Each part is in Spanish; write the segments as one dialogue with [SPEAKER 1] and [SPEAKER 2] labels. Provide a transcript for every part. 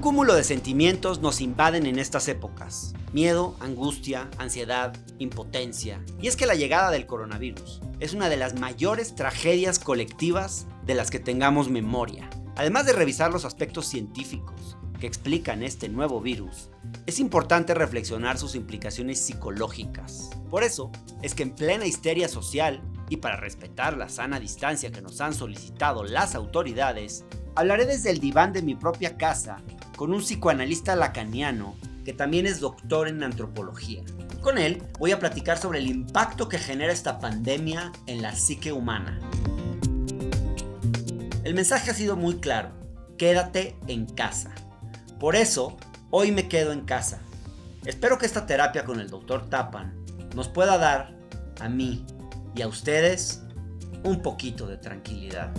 [SPEAKER 1] cúmulo de sentimientos nos invaden en estas épocas. Miedo, angustia, ansiedad, impotencia. Y es que la llegada del coronavirus es una de las mayores tragedias colectivas de las que tengamos memoria. Además de revisar los aspectos científicos que explican este nuevo virus, es importante reflexionar sus implicaciones psicológicas. Por eso es que en plena histeria social y para respetar la sana distancia que nos han solicitado las autoridades, hablaré desde el diván de mi propia casa con un psicoanalista lacaniano que también es doctor en antropología. Con él voy a platicar sobre el impacto que genera esta pandemia en la psique humana. El mensaje ha sido muy claro: quédate en casa. Por eso, hoy me quedo en casa. Espero que esta terapia con el Dr. Tappan nos pueda dar, a mí y a ustedes, un poquito de tranquilidad.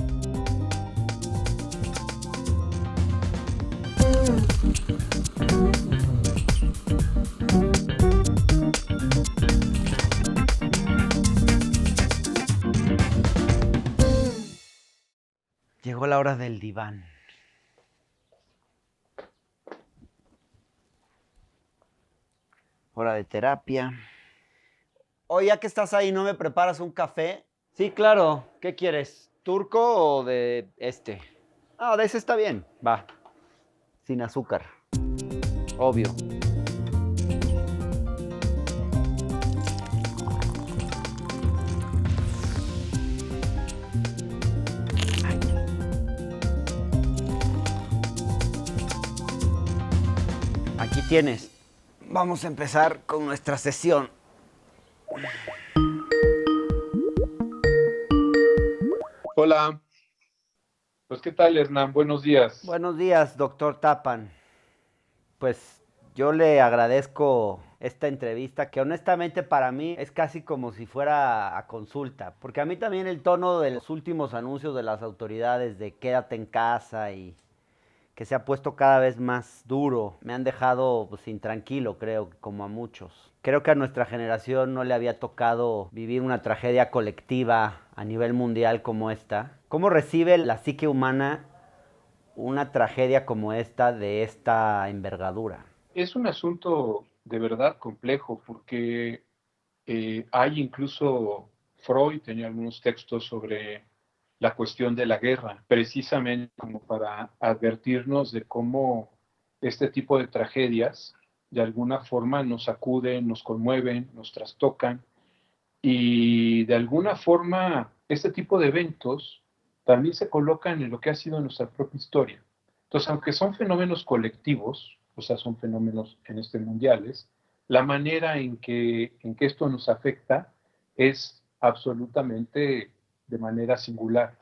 [SPEAKER 1] Llegó la hora del diván. Hora de terapia. Oye, ya que estás ahí, ¿no me preparas un café? Sí, claro. ¿Qué quieres? ¿Turco o de este? Ah, de ese está bien. Va. Sin azúcar. Obvio. Aquí tienes. Vamos a empezar con nuestra sesión.
[SPEAKER 2] Hola, pues ¿qué tal, Hernán? Buenos días.
[SPEAKER 1] Buenos días, doctor Tappan. Pues yo le agradezco esta entrevista que honestamente para mí es casi como si fuera a consulta, porque a mí también el tono de los últimos anuncios de las autoridades de quédate en casa y que se ha puesto cada vez más duro, me han dejado pues, intranquilo, creo, como a muchos. Creo que a nuestra generación no le había tocado vivir una tragedia colectiva a nivel mundial como esta. ¿Cómo recibe la psique humana una tragedia como esta de esta envergadura?
[SPEAKER 2] Es un asunto de verdad complejo porque hay incluso Freud tenía algunos textos sobre la cuestión de la guerra, precisamente como para advertirnos de cómo este tipo de tragedias de alguna forma nos sacuden, nos conmueven, nos trastocan y de alguna forma este tipo de eventos también se colocan en lo que ha sido nuestra propia historia. Entonces, aunque son fenómenos colectivos, o sea, son fenómenos en este mundiales, la manera en que esto nos afecta es absolutamente de manera singular.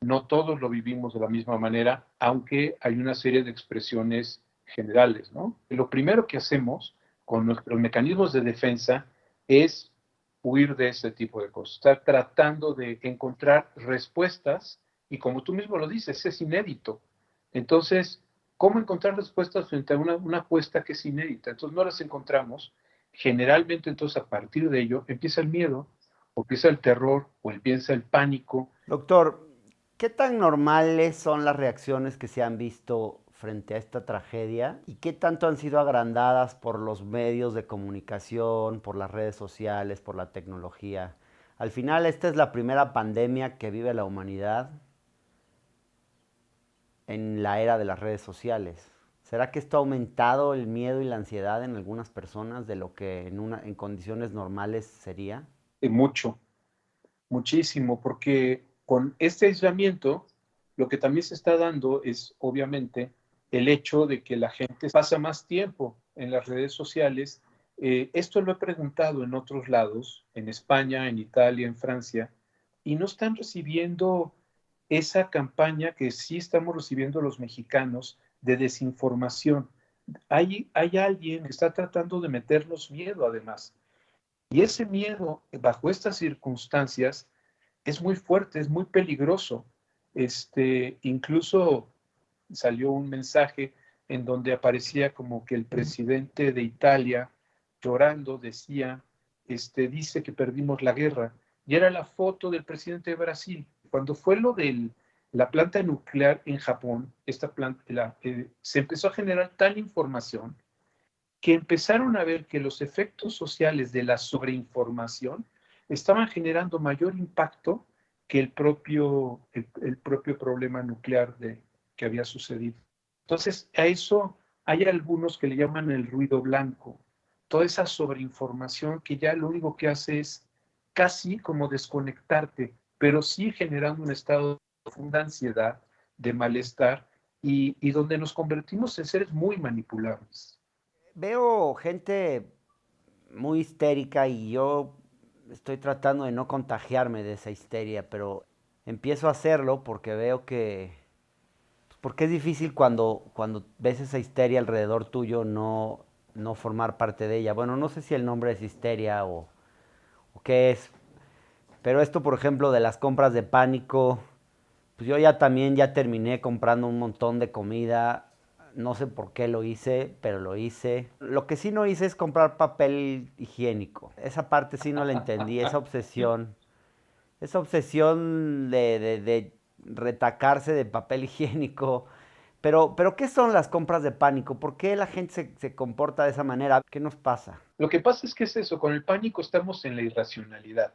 [SPEAKER 2] No todos lo vivimos de la misma manera, aunque hay una serie de expresiones generales, ¿no? Lo primero que hacemos con nuestros mecanismos de defensa es huir de ese tipo de cosas, estar tratando de encontrar respuestas y como tú mismo lo dices, es inédito. Entonces, ¿cómo encontrar respuestas frente a una apuesta que es inédita? Entonces no las encontramos. Generalmente entonces a partir de ello empieza el miedo, o empieza el terror, o empieza el pánico.
[SPEAKER 1] Doctor, ¿qué tan normales son las reacciones que se han visto frente a esta tragedia y qué tanto han sido agrandadas por los medios de comunicación, por las redes sociales, por la tecnología? Al final, esta es la primera pandemia que vive la humanidad en la era de las redes sociales. ¿Será que esto ha aumentado el miedo y la ansiedad en algunas personas de lo que en condiciones normales sería?
[SPEAKER 2] Mucho, muchísimo, porque con este aislamiento lo que también se está dando es obviamente el hecho de que la gente pasa más tiempo en las redes sociales. Esto lo he preguntado en otros lados, en España, en Italia, en Francia, y no están recibiendo esa campaña que sí estamos recibiendo los mexicanos de desinformación. Hay alguien que está tratando de meternos miedo además. Y ese miedo, bajo estas circunstancias, es muy fuerte, es muy peligroso. Incluso salió un mensaje en donde aparecía como que el presidente de Italia, llorando, decía, dice que perdimos la guerra. Y era la foto del presidente de Brasil. Cuando fue lo del La planta nuclear en Japón, esta planta, se empezó a generar tal información que empezaron a ver que los efectos sociales de la sobreinformación estaban generando mayor impacto que el propio problema nuclear que había sucedido. Entonces, a eso hay algunos que le llaman el ruido blanco, toda esa sobreinformación que ya lo único que hace es casi como desconectarte, pero sí generando un estado de profunda ansiedad, de malestar, y donde nos convertimos en seres muy manipulables.
[SPEAKER 1] Veo gente muy histérica y yo estoy tratando de no contagiarme de esa histeria, pero empiezo a hacerlo porque veo que, pues, porque es difícil cuando ves esa histeria alrededor tuyo no formar parte de ella. Bueno, no sé si el nombre es histeria o qué es, pero esto, por ejemplo, de las compras de pánico, pues yo ya también ya terminé comprando un montón de comida. No sé por qué lo hice, pero lo hice. Lo que sí no hice es comprar papel higiénico. Esa parte sí no la entendí, esa obsesión. Esa obsesión de retacarse de papel higiénico. Pero, ¿qué son las compras de pánico? ¿Por qué la gente se comporta de esa manera? ¿Qué nos pasa?
[SPEAKER 2] Lo que pasa es que es eso, con el pánico estamos en la irracionalidad.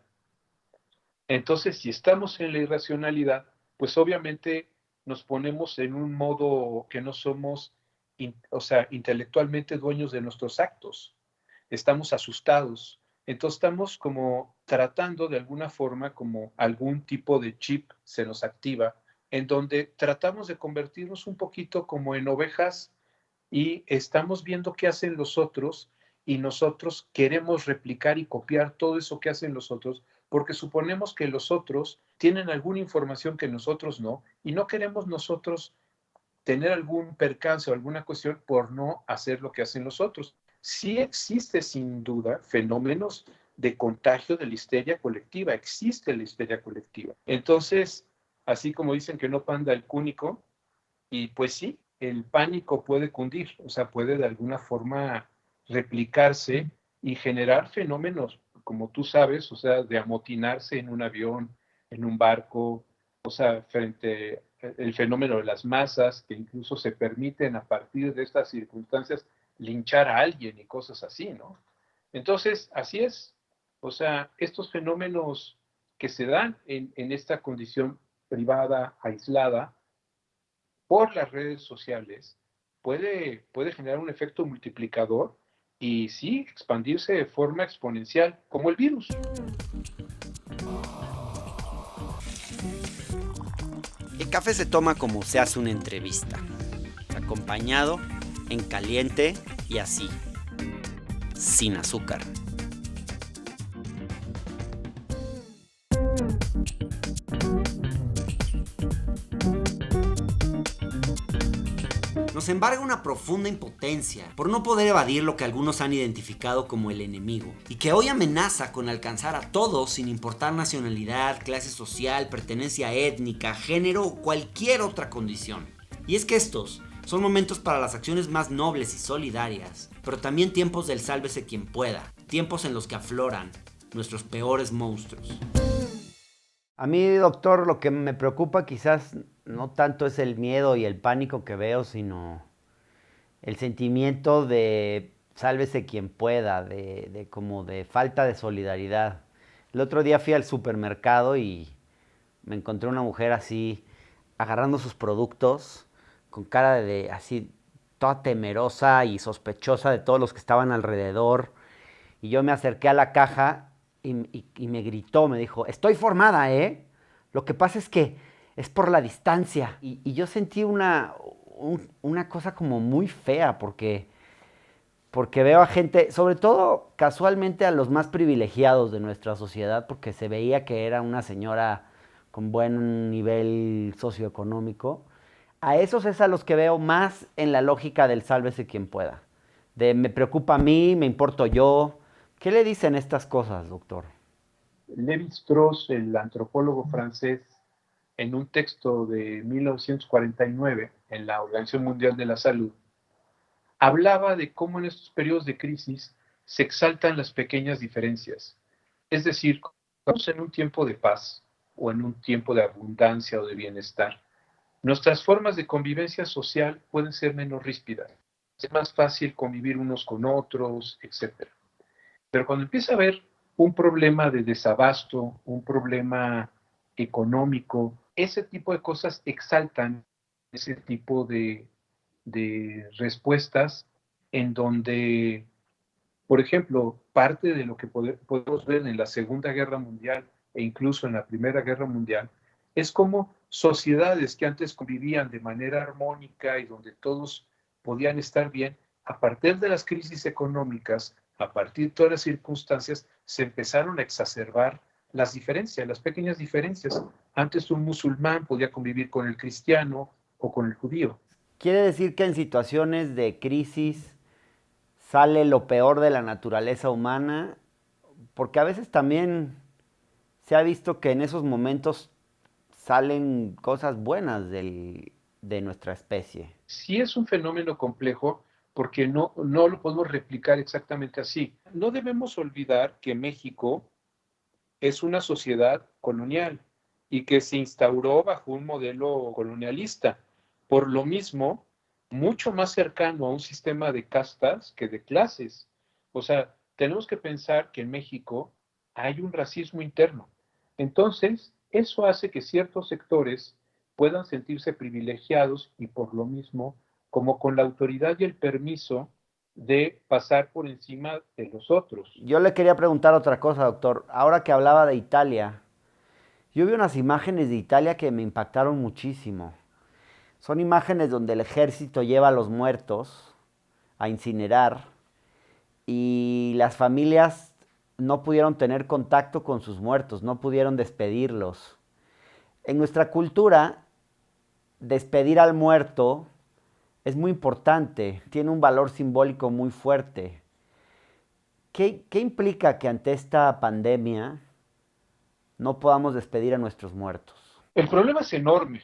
[SPEAKER 2] Entonces, si estamos en la irracionalidad, pues obviamente nos ponemos en un modo que no somos, o sea, intelectualmente dueños de nuestros actos. Estamos asustados. Entonces estamos como tratando de alguna forma, como algún tipo de chip se nos activa, en donde tratamos de convertirnos un poquito como en ovejas y estamos viendo qué hacen los otros y nosotros queremos replicar y copiar todo eso que hacen los otros porque suponemos que los otros tienen alguna información que nosotros no y no queremos nosotros tener algún percance o alguna cuestión por no hacer lo que hacen los otros. Sí existe sin duda fenómenos de contagio de la histeria colectiva, existe la histeria colectiva. Entonces, así como dicen que no panda el cúnico, y pues sí, el pánico puede cundir, o sea, puede de alguna forma replicarse y generar fenómenos, como tú sabes, o sea, de amotinarse en un avión, en un barco, o sea, frente al fenómeno de las masas, que incluso se permiten a partir de estas circunstancias linchar a alguien y cosas así, ¿no? Entonces, así es, o sea, estos fenómenos que se dan en esta condición privada, aislada, por las redes sociales puede generar un efecto multiplicador y sí expandirse de forma exponencial, como el virus.
[SPEAKER 1] El café se toma como se hace una entrevista, acompañado, en caliente y así, sin azúcar. Nos embarga una profunda impotencia por no poder evadir lo que algunos han identificado como el enemigo y que hoy amenaza con alcanzar a todos sin importar nacionalidad, clase social, pertenencia étnica, género o cualquier otra condición. Y es que estos son momentos para las acciones más nobles y solidarias, pero también tiempos del sálvese quien pueda, tiempos en los que afloran nuestros peores monstruos. A mí, doctor, lo que me preocupa quizás no tanto es el miedo y el pánico que veo, sino el sentimiento de sálvese quien pueda, de como de falta de solidaridad. El otro día fui al supermercado y me encontré una mujer así agarrando sus productos con cara de así toda temerosa y sospechosa de todos los que estaban alrededor. Y yo me acerqué a la caja y me gritó, me dijo, estoy formada, ¿eh? Lo que pasa es que es por la distancia. Y yo sentí una cosa como muy fea porque veo a gente, sobre todo casualmente a los más privilegiados de nuestra sociedad, porque se veía que era una señora con buen nivel socioeconómico. A esos es a los que veo más en la lógica del sálvese quien pueda. De me preocupa a mí, me importo yo. ¿Qué le dicen estas cosas, doctor?
[SPEAKER 2] Lévi-Strauss, el antropólogo francés, en un texto de 1949 en la Organización Mundial de la Salud, hablaba de cómo en estos periodos de crisis se exaltan las pequeñas diferencias. Es decir, estamos en un tiempo de paz o en un tiempo de abundancia o de bienestar. Nuestras formas de convivencia social pueden ser menos ríspidas. Es más fácil convivir unos con otros, etc. Pero cuando empieza a haber un problema de desabasto, un problema económico, ese tipo de cosas exaltan ese tipo de respuestas en donde, por ejemplo, parte de lo que podemos ver en la Segunda Guerra Mundial e incluso en la Primera Guerra Mundial es como sociedades que antes convivían de manera armónica y donde todos podían estar bien, a partir de las crisis económicas, a partir de todas las circunstancias, se empezaron a exacerbar las diferencias, las pequeñas diferencias. Antes un musulmán podía convivir con el cristiano o con el judío.
[SPEAKER 1] Quiere decir que en situaciones de crisis sale lo peor de la naturaleza humana, porque a veces también se ha visto que en esos momentos salen cosas buenas de nuestra especie.
[SPEAKER 2] Sí es un fenómeno complejo porque no lo podemos replicar exactamente así. No debemos olvidar que México es una sociedad colonial y que se instauró bajo un modelo colonialista. Por lo mismo, mucho más cercano a un sistema de castas que de clases. O sea, tenemos que pensar que en México hay un racismo interno. Entonces, eso hace que ciertos sectores puedan sentirse privilegiados y por lo mismo, como con la autoridad y el permiso de pasar por encima de los otros.
[SPEAKER 1] Yo le quería preguntar otra cosa, doctor. Ahora que hablaba de Italia, yo vi unas imágenes de Italia que me impactaron muchísimo. Son imágenes donde el ejército lleva a los muertos a incinerar y las familias no pudieron tener contacto con sus muertos, no pudieron despedirlos. En nuestra cultura, despedir al muerto es muy importante, tiene un valor simbólico muy fuerte. ¿Qué implica que ante esta pandemia no podamos despedir a nuestros muertos?
[SPEAKER 2] El problema es enorme,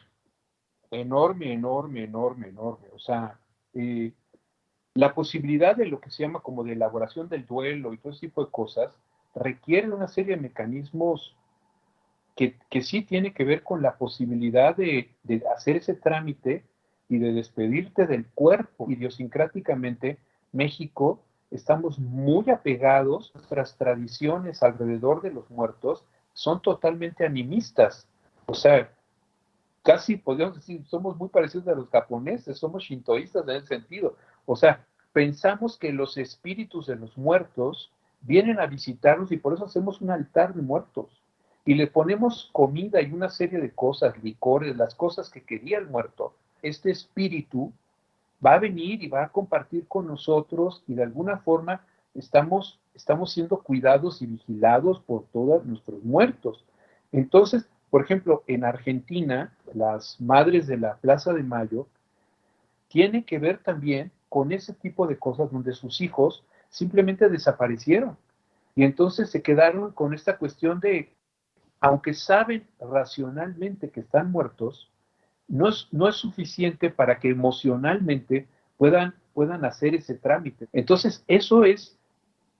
[SPEAKER 2] enorme, enorme, enorme, enorme. O sea, eh, la posibilidad de lo que se llama como de elaboración del duelo y todo ese tipo de cosas requiere una serie de mecanismos que sí tiene que ver con la posibilidad de hacer ese trámite y de despedirte del cuerpo. Idiosincráticamente, México estamos muy apegados, nuestras tradiciones alrededor de los muertos son totalmente animistas. O sea, casi podríamos decir, somos muy parecidos a los japoneses, somos shintoístas en ese sentido. O sea, pensamos que los espíritus de los muertos vienen a visitarnos y por eso hacemos un altar de muertos. Y le ponemos comida y una serie de cosas, licores, las cosas que quería el muerto. Este espíritu va a venir y va a compartir con nosotros y de alguna forma estamos siendo cuidados y vigilados por todos nuestros muertos. Entonces, por ejemplo, en Argentina, las madres de la Plaza de Mayo tienen que ver también con ese tipo de cosas donde sus hijos simplemente desaparecieron. Y entonces se quedaron con esta cuestión de, aunque saben racionalmente que están muertos, no es suficiente para que emocionalmente puedan hacer ese trámite. Entonces, eso es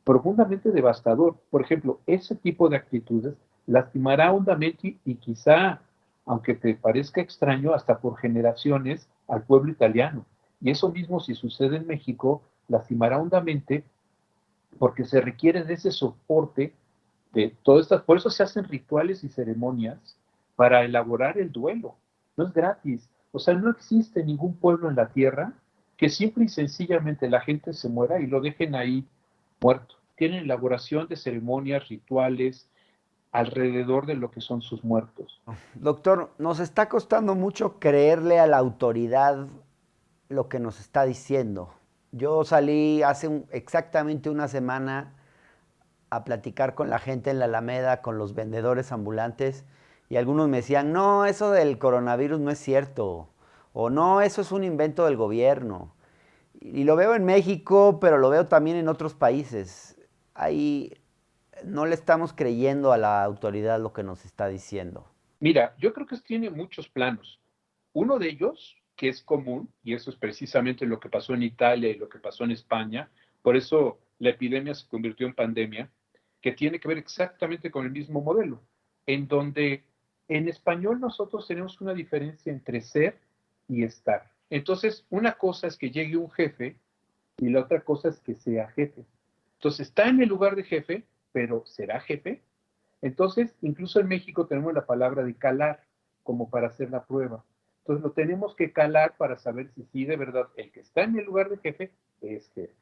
[SPEAKER 2] profundamente devastador. Por ejemplo, ese tipo de actitudes lastimará hondamente y quizá, aunque te parezca extraño, hasta por generaciones al pueblo italiano. Y eso mismo, si sucede en México, lastimará hondamente porque se requiere de ese soporte de todas estas, por eso se hacen rituales y ceremonias para elaborar el duelo. No es gratis. O sea, no existe ningún pueblo en la tierra que simple y sencillamente la gente se muera y lo dejen ahí muerto. Tienen elaboración de ceremonias, rituales alrededor de lo que son sus muertos.
[SPEAKER 1] Doctor, nos está costando mucho creerle a la autoridad lo que nos está diciendo. Yo salí hace exactamente una semana a platicar con la gente en la Alameda, con los vendedores ambulantes, y algunos me decían, no, eso del coronavirus no es cierto, o no, eso es un invento del gobierno. Y lo veo en México, pero lo veo también en otros países. Ahí no le estamos creyendo a la autoridad lo que nos está diciendo.
[SPEAKER 2] Mira, yo creo que tiene muchos planos. Uno de ellos, que es común, y eso es precisamente lo que pasó en Italia y lo que pasó en España, por eso la epidemia se convirtió en pandemia, que tiene que ver exactamente con el mismo modelo, en donde En español nosotros tenemos una diferencia entre ser y estar. Entonces, una cosa es que llegue un jefe y la otra cosa es que sea jefe. Entonces, está en el lugar de jefe, pero ¿será jefe? Entonces, incluso en México tenemos la palabra de calar, como para hacer la prueba. Entonces, lo tenemos que calar para saber si sí de verdad el que está en el lugar de jefe es jefe.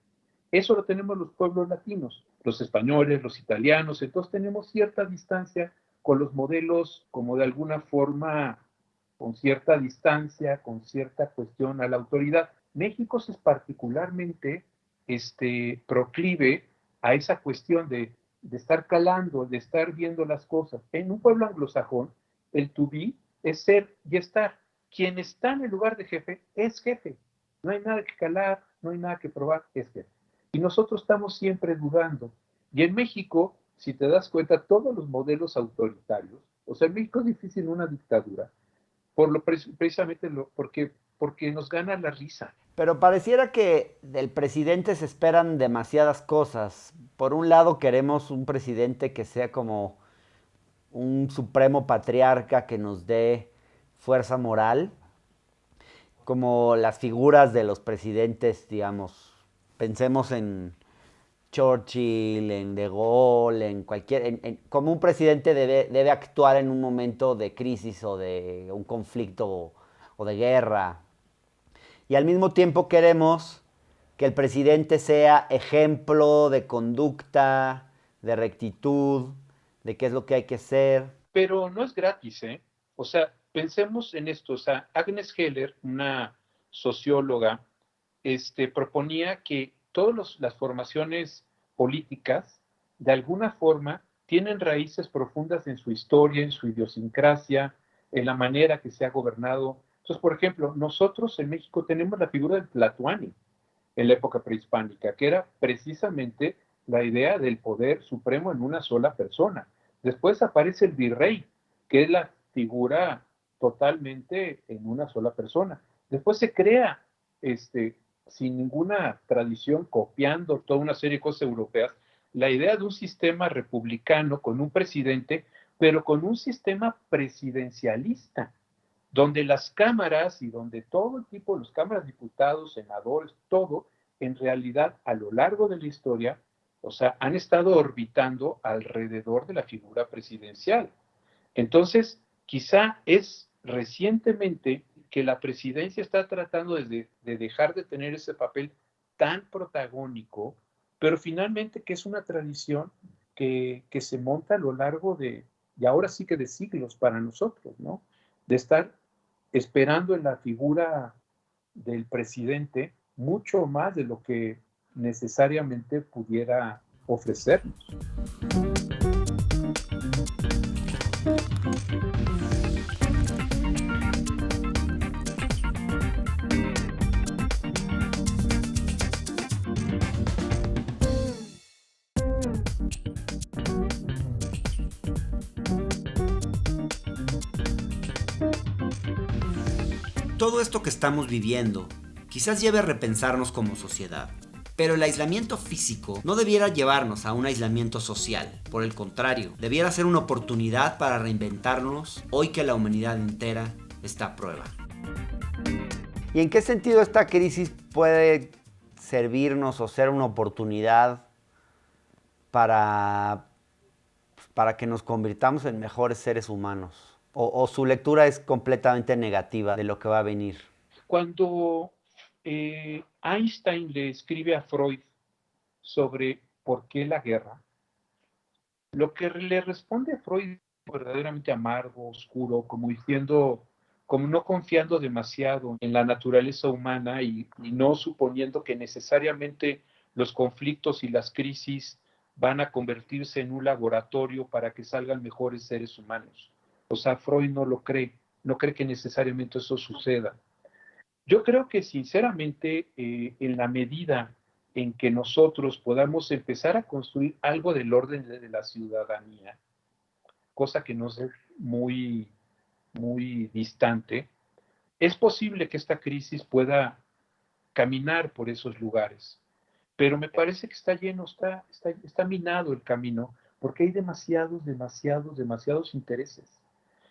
[SPEAKER 2] Eso lo tenemos los pueblos latinos, los españoles, los italianos, entonces tenemos cierta distancia con los modelos, como de alguna forma, con cierta distancia, con cierta cuestión a la autoridad. México es particularmente proclive a esa cuestión de estar calando, de estar viendo las cosas. En un pueblo anglosajón, el to be es ser y estar. Quien está en el lugar de jefe es jefe. No hay nada que calar, no hay nada que probar, es jefe. Y nosotros estamos siempre dudando. Y en México, si te das cuenta, todos los modelos autoritarios, o sea, en México es difícil una dictadura, precisamente porque nos gana la risa.
[SPEAKER 1] Pero pareciera que del presidente se esperan demasiadas cosas. Por un lado queremos un presidente que sea como un supremo patriarca que nos dé fuerza moral, como las figuras de los presidentes, digamos, pensemos en Churchill, en De Gaulle, en cualquier, como un presidente debe actuar en un momento de crisis o de un conflicto o de guerra. Y al mismo tiempo queremos que el presidente sea ejemplo de conducta, de rectitud, de qué es lo que hay que hacer.
[SPEAKER 2] Pero no es gratis, ¿eh? O sea, pensemos en esto. O sea, Agnes Heller, una socióloga, proponía que todas las formaciones políticas, de alguna forma, tienen raíces profundas en su historia, en su idiosincrasia, en la manera que se ha gobernado. Entonces, por ejemplo, nosotros en México tenemos la figura del Tlatoani en la época prehispánica, que era precisamente la idea del poder supremo en una sola persona. Después aparece el virrey, que es la figura totalmente en una sola persona. Después se crea, sin ninguna tradición, copiando toda una serie de cosas europeas, la idea de un sistema republicano con un presidente, pero con un sistema presidencialista, donde las cámaras y donde todo el tipo, los cámaras, diputados, senadores, todo, en realidad a lo largo de la historia, o sea, han estado orbitando alrededor de la figura presidencial. Entonces, quizá es recientemente que la presidencia está tratando de dejar de tener ese papel tan protagónico, pero finalmente que es una tradición que se monta a lo largo y ahora sí que de siglos para nosotros, ¿no? De estar esperando en la figura del presidente mucho más de lo que necesariamente pudiera ofrecernos.
[SPEAKER 1] Todo esto que estamos viviendo quizás lleve a repensarnos como sociedad. Pero el aislamiento físico no debiera llevarnos a un aislamiento social. Por el contrario, debiera ser una oportunidad para reinventarnos hoy que la humanidad entera está a prueba. ¿Y en qué sentido esta crisis puede servirnos o ser una oportunidad para que nos convirtamos en mejores seres humanos? ¿O su lectura es completamente negativa de lo que va a venir?
[SPEAKER 2] Cuando Einstein le escribe a Freud sobre por qué la guerra, lo que le responde a Freud es verdaderamente amargo, oscuro, como diciendo, como no confiando demasiado en la naturaleza humana y no suponiendo que necesariamente los conflictos y las crisis van a convertirse en un laboratorio para que salgan mejores seres humanos. O sea, Freud no lo cree, no cree que necesariamente eso suceda. Yo creo que sinceramente, en la medida en que nosotros podamos empezar a construir algo del orden de la ciudadanía, cosa que no es muy, muy distante, es posible que esta crisis pueda caminar por esos lugares. Pero me parece que está lleno, está minado el camino, porque hay demasiados intereses.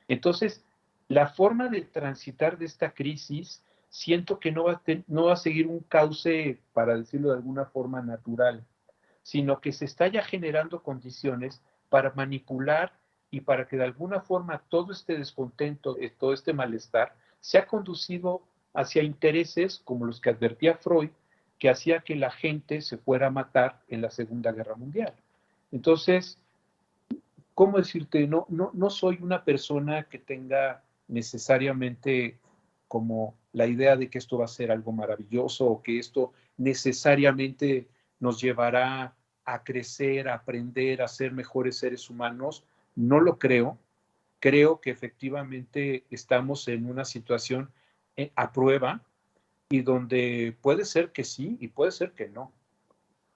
[SPEAKER 2] Entonces, la forma de transitar de esta crisis, siento que no va a seguir un cauce, para decirlo de alguna forma, natural, sino que se está ya generando condiciones para manipular y para que de alguna forma todo este descontento, todo este malestar, sea conducido hacia intereses como los que advertía Freud, que hacía que la gente se fuera a matar en la Segunda Guerra Mundial. Entonces, ¿cómo decirte? No soy una persona que tenga necesariamente como la idea de que esto va a ser algo maravilloso o que esto necesariamente nos llevará a crecer, a aprender, a ser mejores seres humanos. No lo creo. Creo que efectivamente estamos en una situación a prueba y donde puede ser que sí y puede ser que no.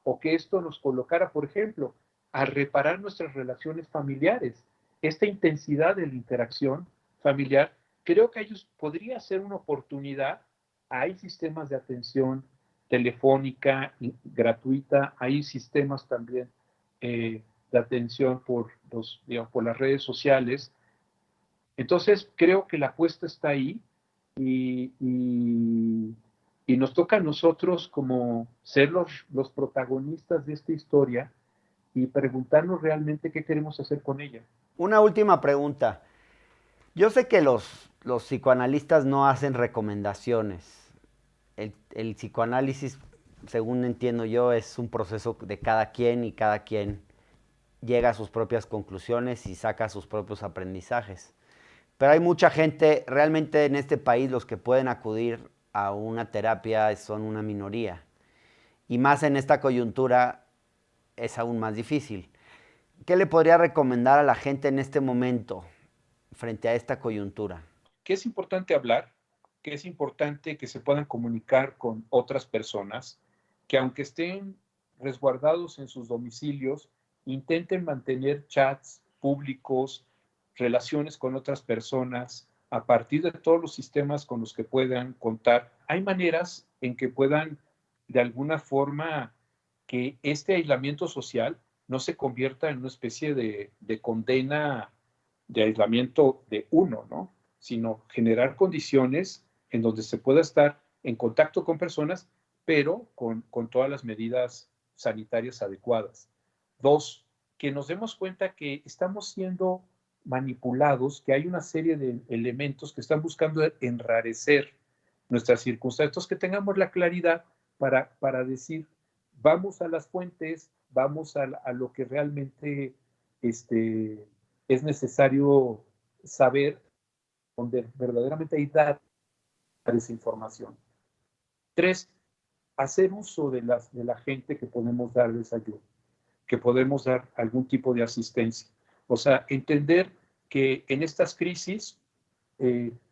[SPEAKER 2] O que esto nos colocara, por ejemplo, a reparar nuestras relaciones familiares. Esta intensidad de la interacción familiar, creo que ellos podría ser una oportunidad. Hay sistemas de atención telefónica gratuita, hay sistemas también de atención por las redes sociales. Entonces, creo que la apuesta está ahí y nos toca a nosotros como ser los protagonistas de esta historia y preguntarnos realmente qué queremos hacer con ella.
[SPEAKER 1] Una última pregunta. Yo sé que los psicoanalistas no hacen recomendaciones. El psicoanálisis, según entiendo yo, es un proceso de cada quien y cada quien llega a sus propias conclusiones y saca sus propios aprendizajes. Pero hay mucha gente, realmente en este país los que pueden acudir a una terapia son una minoría. Y más en esta coyuntura es aún más difícil. ¿Qué le podría recomendar a la gente en este momento frente a esta coyuntura?
[SPEAKER 2] Que es importante hablar, que es importante que se puedan comunicar con otras personas, que aunque estén resguardados en sus domicilios, intenten mantener chats públicos, relaciones con otras personas, a partir de todos los sistemas con los que puedan contar. Hay maneras en que puedan, de alguna forma, que este aislamiento social no se convierta en una especie de condena de aislamiento de uno, ¿no? Sino generar condiciones en donde se pueda estar en contacto con personas, pero con todas las medidas sanitarias adecuadas. 2, que nos demos cuenta que estamos siendo manipulados, que hay una serie de elementos que están buscando enrarecer nuestras circunstancias, que tengamos la claridad para decir, vamos a las fuentes, vamos a lo que realmente es necesario saber, donde verdaderamente hay datos de esa información. 3, hacer uso de la gente que podemos darles ayuda, que podemos dar algún tipo de asistencia. O sea, entender que en estas crisis,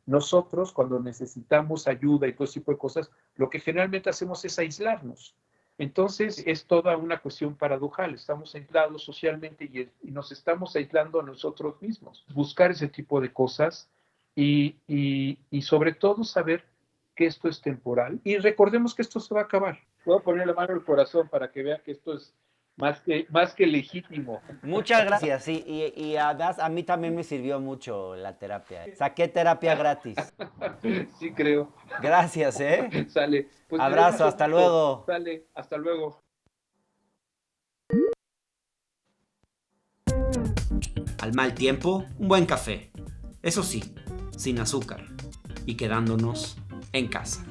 [SPEAKER 2] nosotros cuando necesitamos ayuda y todo ese tipo de cosas, lo que generalmente hacemos es aislarnos. Entonces es toda una cuestión paradojal, estamos aislados socialmente y nos estamos aislando a nosotros mismos. Buscar ese tipo de cosas y sobre todo saber que esto es temporal y recordemos que esto se va a acabar. Puedo poner la mano al corazón para que vea que esto es más que legítimo.
[SPEAKER 1] Muchas gracias, sí, y además a mí también me sirvió mucho la terapia. Saqué terapia gratis.
[SPEAKER 2] Sí, creo.
[SPEAKER 1] Gracias, ¿eh?
[SPEAKER 2] Sale. Pues
[SPEAKER 1] abrazo, hasta luego.
[SPEAKER 2] Sale, hasta luego.
[SPEAKER 1] Al mal tiempo, un buen café. Eso sí, sin azúcar. Y quedándonos en casa.